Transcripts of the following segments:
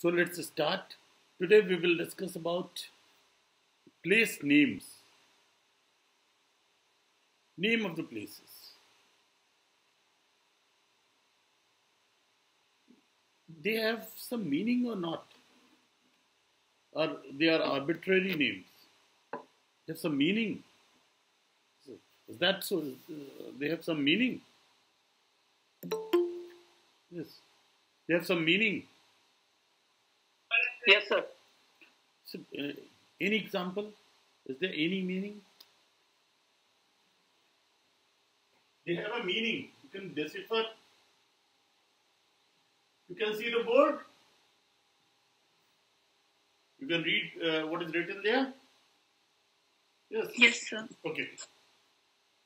So let's start. Today we will discuss about place names, name of the places. They have some meaning or not? Or they are arbitrary names? They have some meaning. Is that so? They have some meaning? Yes. They have some meaning. Yes, sir. So, any example? Is there any meaning? They have a meaning. You can decipher. You can see the board. You can read what is written there. Yes. Yes, sir. Okay.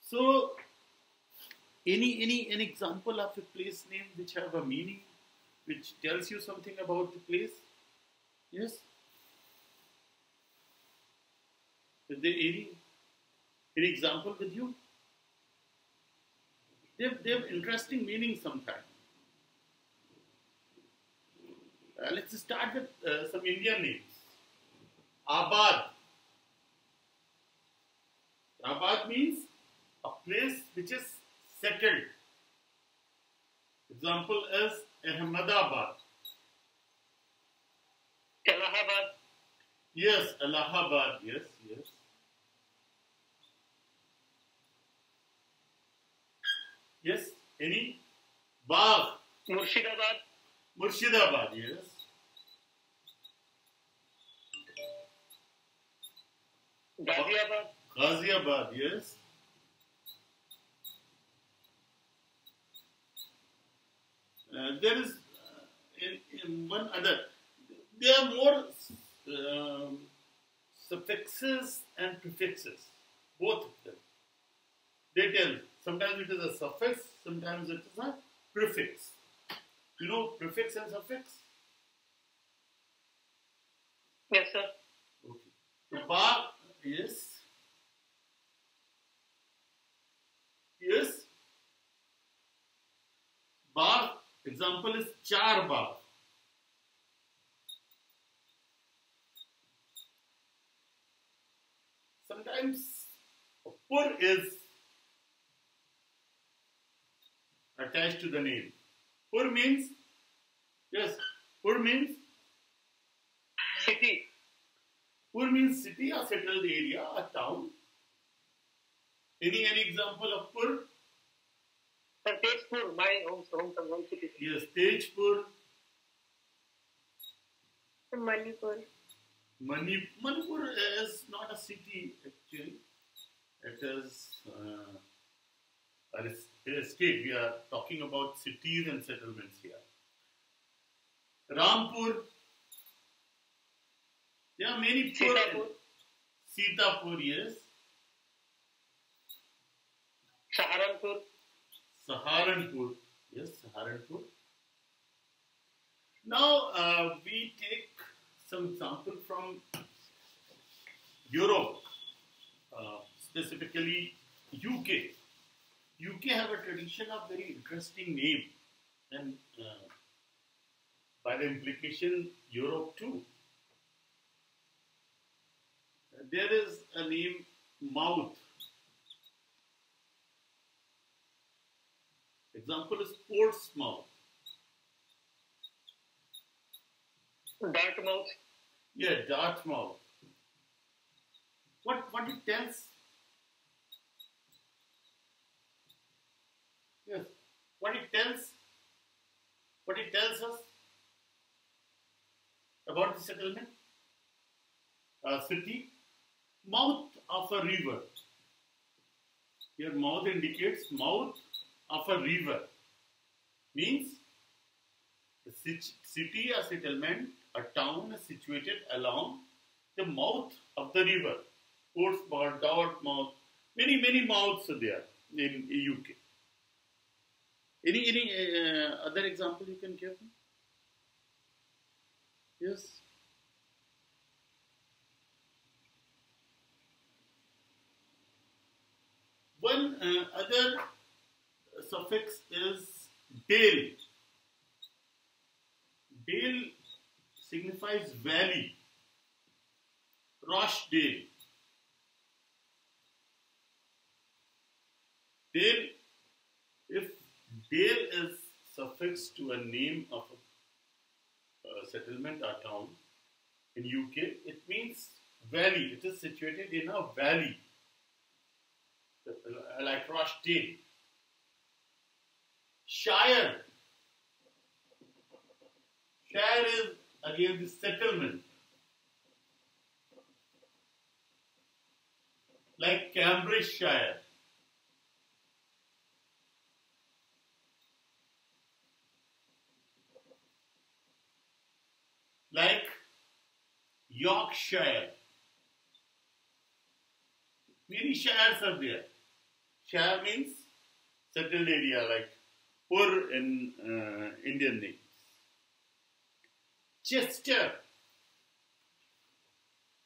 So, any example of a place name which have a meaning, which tells you something about the place? Yes. Is there any example with you? They have interesting meanings sometimes. Let's start with some Indian names. Abad. Abad means a place which is settled. Example is Ahmedabad. Allahabad. Yes, Allahabad. Yes, yes. Yes, any? Bagh. Murshidabad. Murshidabad, yes. Ghaziabad. Ghaziabad, yes. There is in one other. There are more suffixes and prefixes, both of them. They tell. Sometimes it is a suffix, sometimes it is a prefix. You know prefix and suffix? Yes, sir. Okay. So, bar, yes. Yes. Bar, example is char bar. Sometimes pur is attached to the name. Pur means, yes, pur means City. Pur means city, a settled area, a town. Any example of Pur? Sir, Tejpur, my home city. Yes, Tejpur. Manipur. Manipur is not a city actually. It is a state. We are talking about cities and settlements here. Rampur. There are many Pur. Sitapur. Sitapur, yes. Saharanpur. Saharanpur. Yes, Saharanpur. Now, we take some example from Europe, specifically UK. UK have a tradition of very interesting name, and by the implication, Europe too. There is a name, Mouth. Example is Portsmouth. Dartmouth. Yeah, Dartmouth. What it tells? Yes. What it tells? What it tells us about the settlement? City. Mouth of a river. Here mouth indicates mouth of a river. Means the city, a settlement, a town is situated along the mouth of the river. Portsmouth, Dartmouth, many mouths are there in UK. Any other example you can give me? Yes. One other suffix is dale. Dale signifies valley. Rochdale. Dale, if Dale is suffixed to a name of a settlement or town in UK, it means valley. It is situated in a valley, like Rochdale. Shire. Shire is again the settlement. Like Cambridgeshire. Like Yorkshire. Many shires are there. Shire means settled area, like Pur in Indian names. Chester.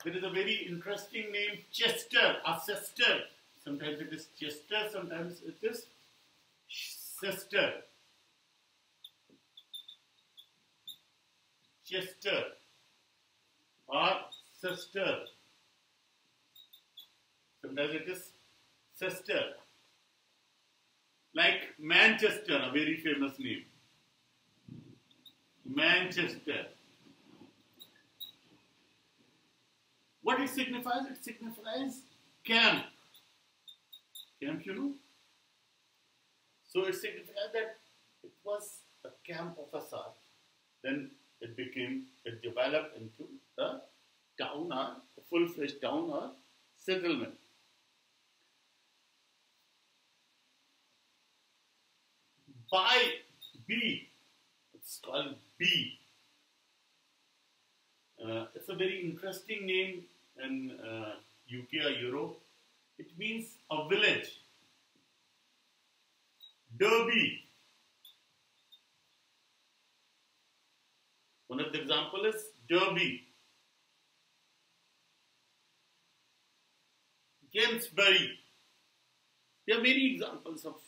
There is a very interesting name, Chester, or Chester. Sometimes it is Chester, sometimes it is Chester. Chester or sister. Sometimes it is sister. Like Manchester, a very famous name. Manchester. What it signifies? It signifies camp. Camp, you know? So it signifies that it was a camp of a sort. Then it developed into a town or a full-fledged town or settlement. B, it's called B. It's a very interesting name in UK or Europe. It means a village. Derby. One of the examples is Derby. Gainsbury. There are many examples of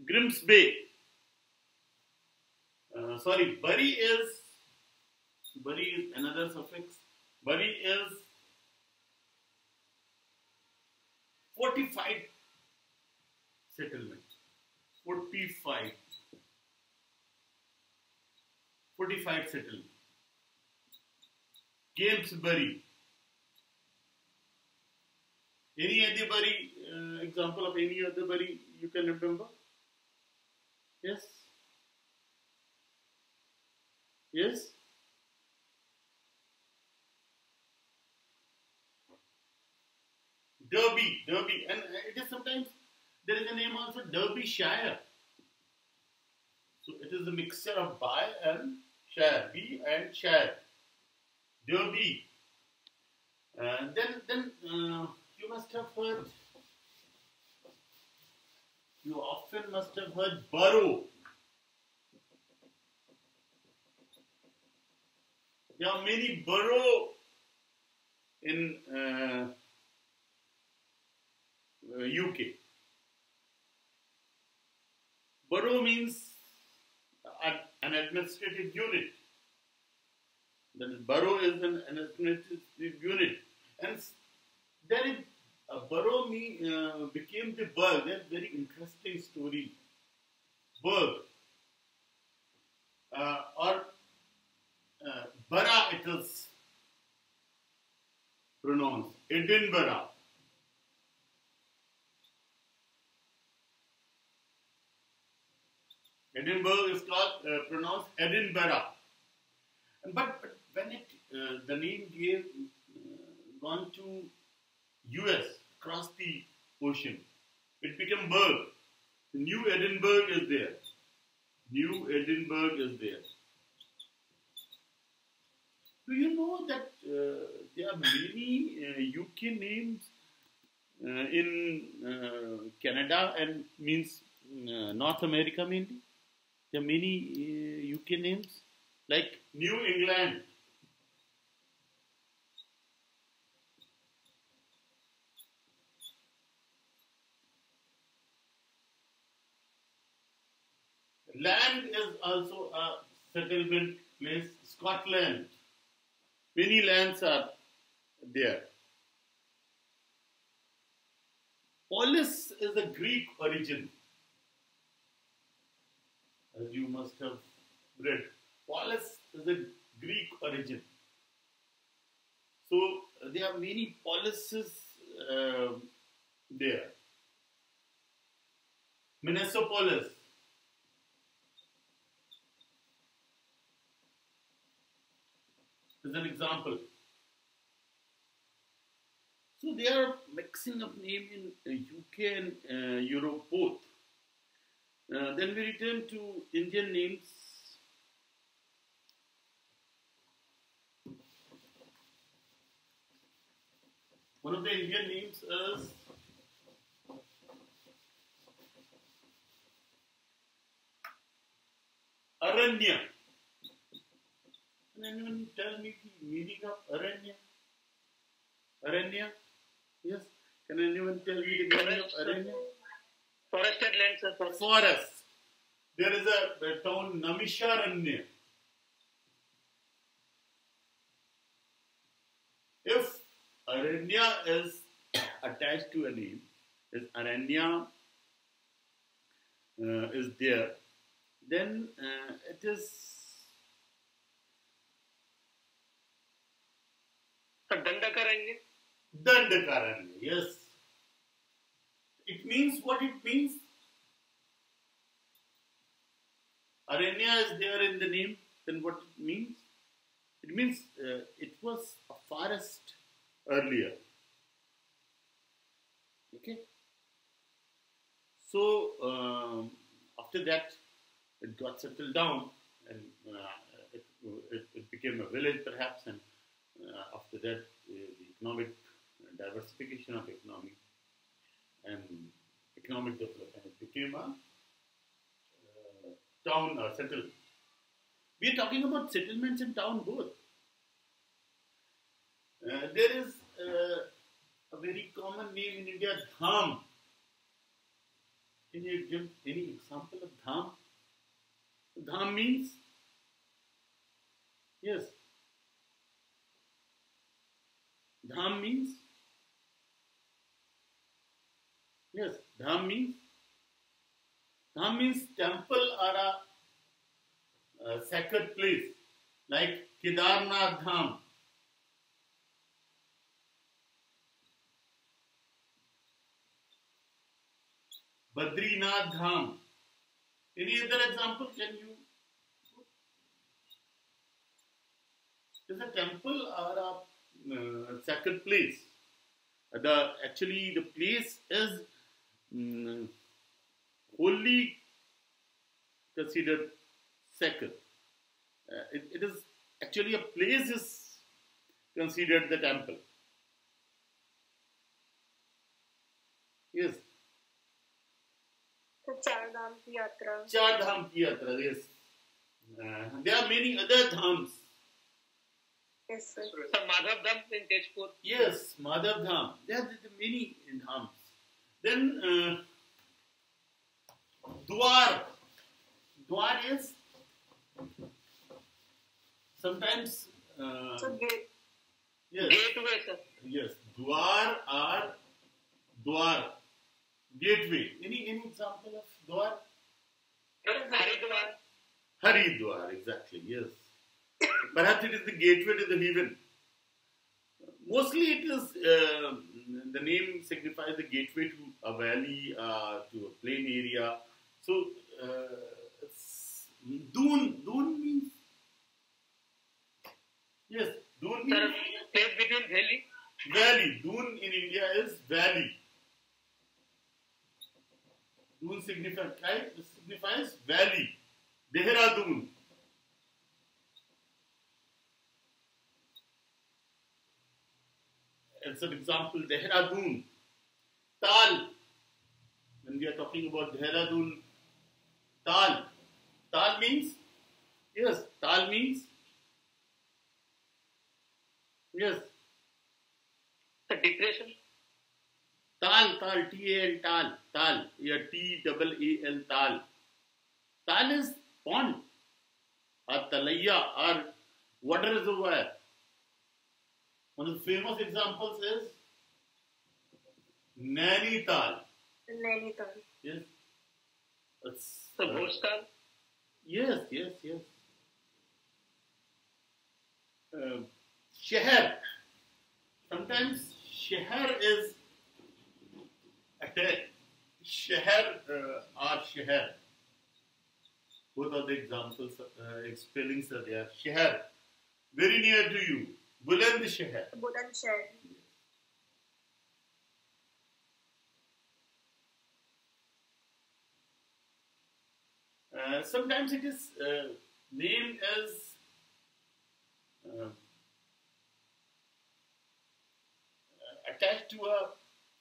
Grimsby. Bury is another suffix. Bury is fortified settlement. Fortified settlement. Gainsbury. Any other Bury, example of any other Bury you can remember? Yes? Yes? Derby, and it is sometimes, there is a name also, Derbyshire. So it is a mixture of by and shire, B and shire. Derby. Then you must have heard, you often must have heard borough. There are many borough in UK. Borough means an administrative unit. That is, borough is an administrative unit. And then a borough became the burgh. That's a very interesting story. Burgh. Borough it is pronounced. Edinburgh. Edinburgh is called pronounced Edinburgh. But when the name gone to US across the ocean, it became Burgh. New Edinburgh is there. New Edinburgh is there. Do you know that there are many UK names in Canada and means North America mainly? There are many UK names like New England. Land is also a settlement place, Scotland. Many lands are there. Polis is a Greek origin, as you must have read. Polis is a Greek origin. So there are many polises there. Minneapolis. Is an example. So they are mixing up name in UK and Europe both. Then we return to Indian names. One of the Indian names is Aranya. Can anyone tell me the meaning of Aranya? Aranya? Yes. Can anyone tell me the meaning of Aranya? Forested lands, sir. Forest. There is a town Namisharanya. If Aranya is attached to a name, if Aranya is there, then it is Dandakaranya. Dandakaranya. Yes. It means what it means. Aranya is there in the name, then what it means? It means it was a forest earlier. Okay. So after that, it got settled down, and it became a village perhaps, and after that, the economic diversification of economy and economic development, it became a town or settlement. We are talking about settlements and town both. There is a very common name in India, Dham. Can you give any example of Dham? Dham means? Yes. Dham means? Yes. Dham means? Dham means temple or a sacred place, like Kedarnath Dham. Badrinath Dham. Any other example can you? It's a temple or a sacred place. Actually, the place is wholly considered sacred. It is actually a place is considered the temple. Yes. Char Dham ki Yatra. Char Dham ki Yatra, yes. There are many other dhams. Yes, sir. Sir, Madhav Dham in Tejpur. Yes, Madhav Dham. There are many dhams. Then Dwar. Dwar is sometimes So gate. yes, Gateway, sir. yes. Dwar or Dwar, gateway. Any example of Dwar? Haridwar. Haridwar, exactly. Yes. Perhaps it is the gateway to the heaven. Mostly it is, the name signifies the gateway to a valley, to a plain area. So, Doon means, yes, Doon Sir, means place between valley. valley. Doon in India is valley. Doon signifies valley. Dehradun. As an example, Dehradun. Tal. When we are talking about Dehradun, Tal. Tal means? Yes, Tal means? Yes. The depression. Tal, T-A-L, Tal. Yeah, T-A-A-L, Tal. Tal is pond. or Talaya or water reservoir. One of the famous examples is Nainital. Nainital. Yes. That's, The Bhostal. yes. Shehar. Sometimes Shehar is attached. Shehar or Shehar. Both of the examples, spellings are there. Shehar. Very near to you. Buland Shehar. Bulandshahr. Sometimes it is named as attached to a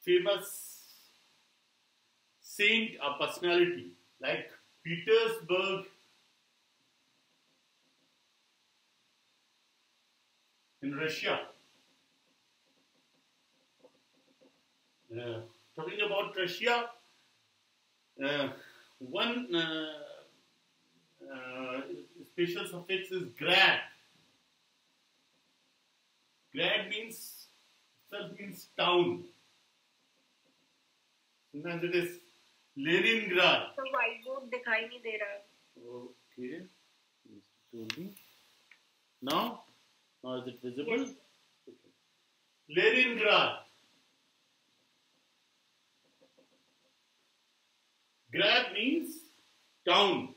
famous saint or personality, like Petersburg in Russia. Talking about Russia, one special suffix is grad. Grad means town. Sometimes it is Leningrad. तो white board दिखाई नहीं दे रहा. Okay. Told me. Now is it visible? Yes. Okay. Leningrad. Grad means town.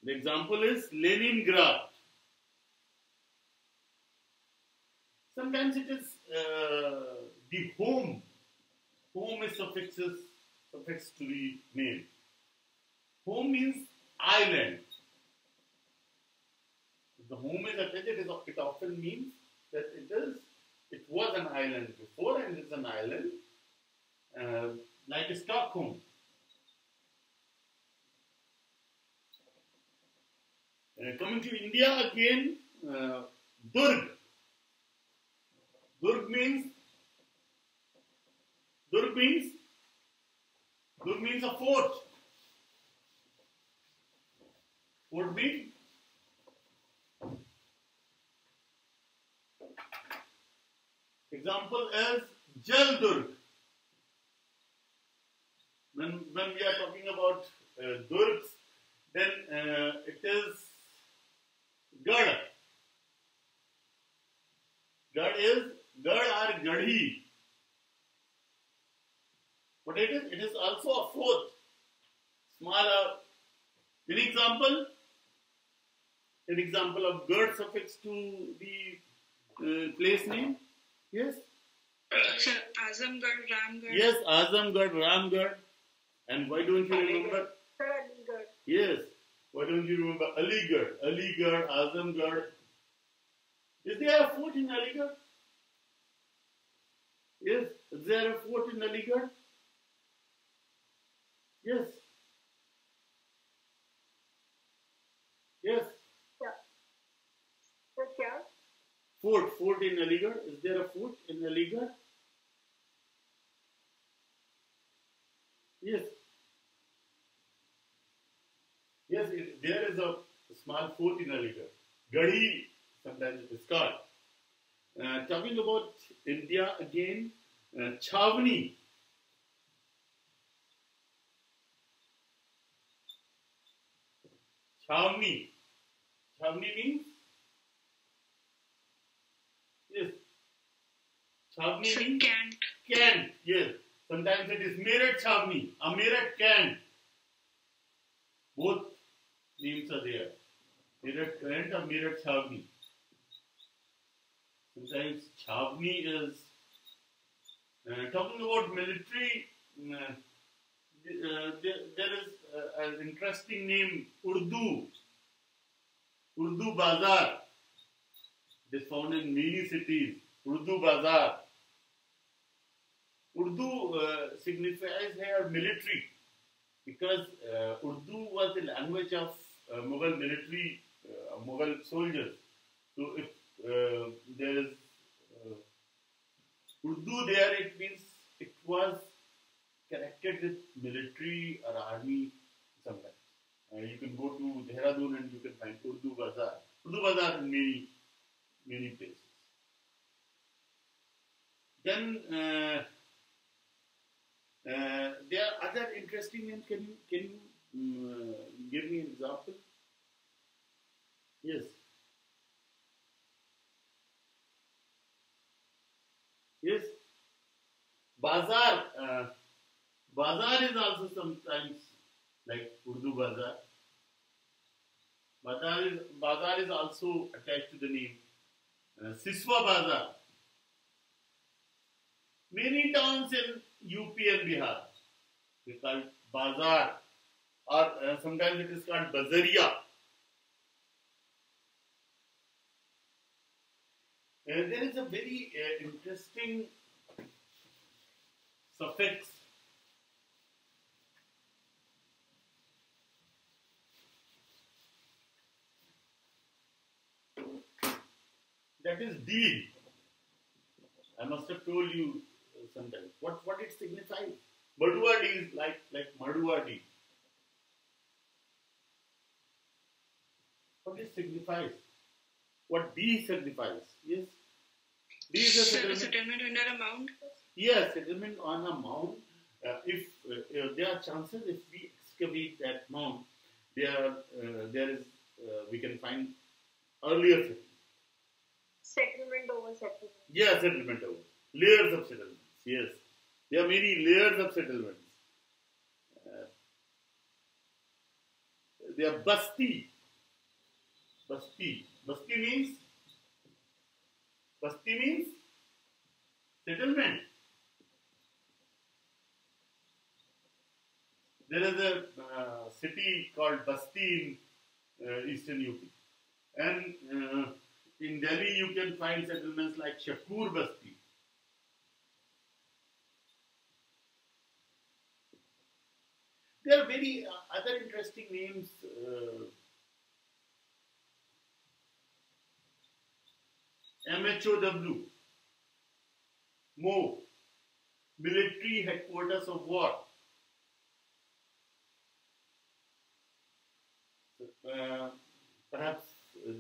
The example is Leningrad. Sometimes it is the home. Home is suffix to the name. Home means island. If the home is attached, it often means that it was an island before and it's an island like Stockholm. Coming to India again, Durg. Durg means a fort. Fort means example is Jal Durg. When we are talking about Durgs, then it is Gad. Gad or Gadhi. What it is? It is also a fort. Smaller. An example of Gad suffix to the place name. Yes. Sir, Azamgarh, Ramgarh. Yes, Azamgarh, Ramgarh. And why don't you remember? Sir, Aligarh. Yes. Why don't you remember Aligarh, Azamgarh? Is there a fort in Aligarh? Yes. Is there a fort in Aligarh? Yes. Yes. Yeah. Sir, क्या? Fort in Aligarh. Is there a fort in Aligarh? Yes. Yes, there is a small fort in Aligarh. Gadhi, sometimes it is called. Talking about India again, Chhavni. Chhavni. Chhavni means? Yes. Chhavni means? Cant. Yes. Sometimes it is Meerut Chhavni. A Meerut Cant. Both names are there. Meerut Cant or Meerut Chhavni. Sometimes Chhavni is talking about military. There is an interesting name, Urdu Bazaar. It is found in many cities. Urdu Bazaar. Urdu signifies here military because Urdu was the language of Mughal military, Mughal soldiers. So if there is Urdu there, it means it was connected with military or army sometimes. You can go to Dehradun and you can find Urdu Bazaar. Urdu Bazaar in many places. Then there are other interesting names. Can you give me an example? Yes. Yes. Bazaar. Bazaar is also sometimes like Urdu Bazaar. Bazaar is also attached to the name. Siswa Bazaar. Many towns in UP and Bihar, they call Bazaar, or sometimes it is called Bazaria. There is a very interesting suffix that is deal. I must have told you sometimes what it signifies. Madua D is like Madua D. What it signifies? What D signifies? Yes. D is a settlement. Settlement under a mound. Yes, settlement on a mound. If there are chances, if we excavate that mound, there is we can find earlier settlement. Settlement over settlement. Yes, settlement over layers of settlements. Yes, there are many layers of settlements. There are Basti. Basti means settlement. There is a city called Basti in eastern UP, and in Delhi you can find settlements like Shakur Basti. There are very other interesting names. MHOW, MO, Military Headquarters of War. Perhaps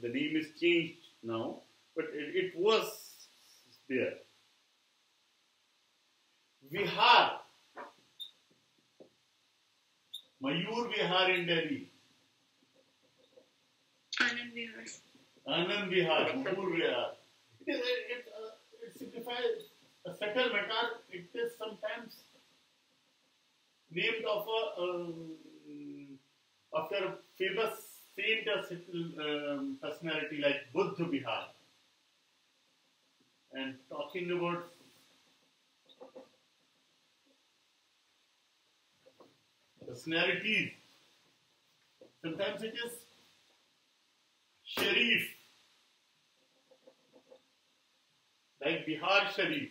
the name is changed now, but it was there. Vihar, Mayur Vihar in Delhi. Anand Vihar. Anand Vihar, Mayur Vihar. It signifies a settlement, or it is sometimes named after a famous saint or personality like Buddha Vihar. And talking about personalities, sometimes it is Sharif, like Bihar Sharif.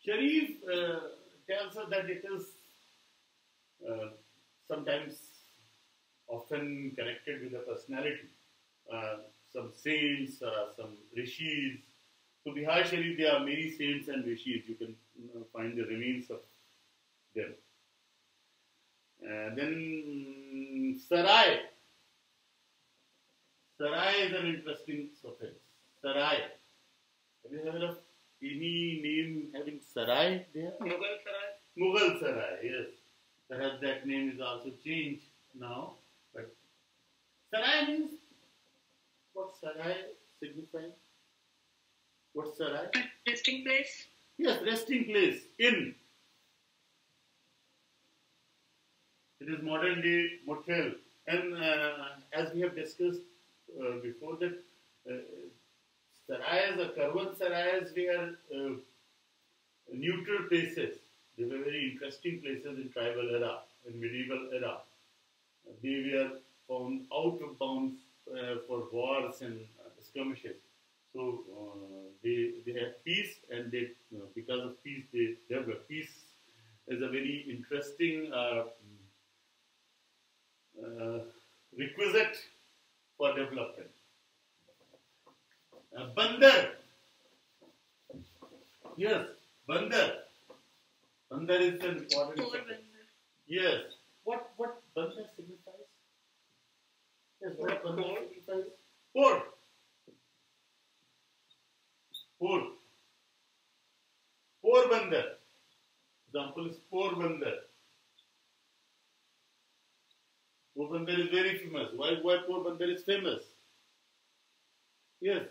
Sharif tells us that it is sometimes often connected with a personality. Some saints, some rishis. So Bihar Sharif, there are many saints and rishis. You can find the remains of them. Then Sarai. Sarai is an interesting suffix. Sarai. Have you heard of any name having Sarai there? Mughal Sarai. Mughal Sarai, yes. Perhaps that name is also changed now. But Sarai means, what Sarai signifies? What's Sarai? A resting place. Yes, resting place, inn. It is modern day motel. And as we have discussed before that, Sarayas or Karwan Sarayas were neutral places. They were very interesting places in tribal era, in medieval era. They were found out of bounds for wars and skirmishes. So they had peace, and they because of peace they developed. Peace is a very interesting requisite for development. Bandar. Yes, Bandar. Bandar is an important. Porbandar. Yes. What Bandar signifies? Yes. What Bandar signifies? Port. Port. Porbandar. Example is Porbandar. Porbandar is very famous. Why Porbandar is famous? Yes.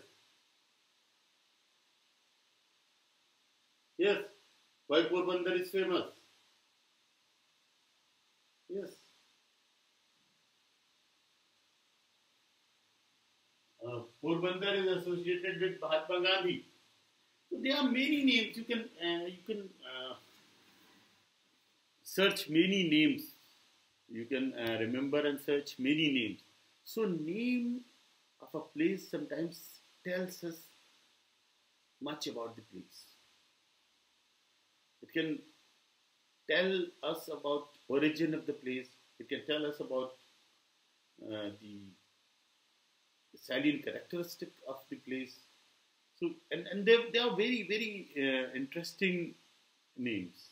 Yes. Why Porbandar is famous? Yes. Porbandar is associated with Mahatma Gandhi. So there are many names. You can search many names. You can remember and search many names. So name of a place sometimes tells us much about the place. It can tell us about origin of the place. It can tell us about the salient characteristic of the place. So and they are very interesting names.